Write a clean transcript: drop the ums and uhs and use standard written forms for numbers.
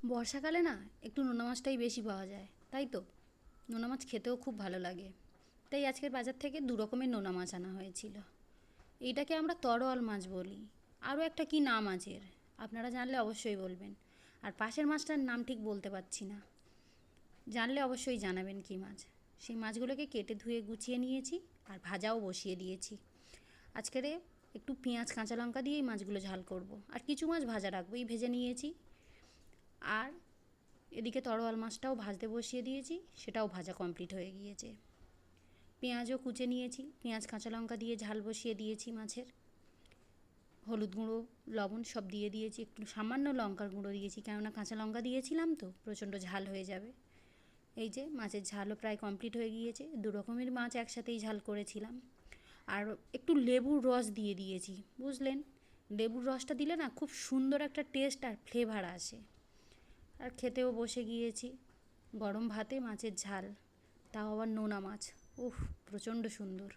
বর্ষাকালে না একটু নোনা মাছটাই বেশি পাওয়া যায়, তাই তো। নোনা মাছ খেতেও খুব ভালো লাগে। তাই আজকের বাজার থেকে দু রকমের নোনা মাছ আনা হয়েছিল। এইটাকে আমরা তরোয়াল মাছ বলি। আরও একটা কি নাম আছে এর, আপনারা জানলে অবশ্যই বলবেন। আর পাশের মাছটার নাম ঠিক বলতে পারছি না, জানলে অবশ্যই জানাবেন কী মাছ। সেই মাছগুলোকে কেটে ধুয়ে গুছিয়ে নিয়েছি আর ভাজাও বসিয়ে দিয়েছি। আজকের একটু পেঁয়াজ কাঁচা লঙ্কা দিয়েই মাছগুলো ঝাল করব, আর কিছু মাছ ভাজা রাখবো, এই ভেজে নিয়েছি। আর এদিকে তরোয়াল মাছটাও ভাজতে বসিয়ে দিয়েছি, সেটাও ভাজা কমপ্লিট হয়ে গিয়েছে। পেঁয়াজও কুচে নিয়েছি, পেঁয়াজ কাঁচা লঙ্কা দিয়ে ঝাল বসিয়ে দিয়েছি মাছের। হলুদ গুঁড়ো লবণ সব দিয়ে দিয়েছি, একটু সামান্য লঙ্কার গুঁড়ো দিয়েছি, কেননা কাঁচা লঙ্কা দিয়েছিলাম তো প্রচণ্ড ঝাল হয়ে যাবে। এই যে মাছের ঝালও প্রায় কমপ্লিট হয়ে গিয়েছে, দু রকমের মাছ একসাথেই ঝাল করেছিলাম। আর একটু লেবুর রস দিয়ে দিয়েছি, বুঝলেন। লেবুর রসটা দিলে না খুব সুন্দর একটা টেস্ট আর ফ্লেভার আসে। আর খেতেও বসে গিয়েছি। গরম ভাতে মাছের ঝাল, তাও আবার নোনা মাছ, উফ প্রচণ্ড সুন্দর।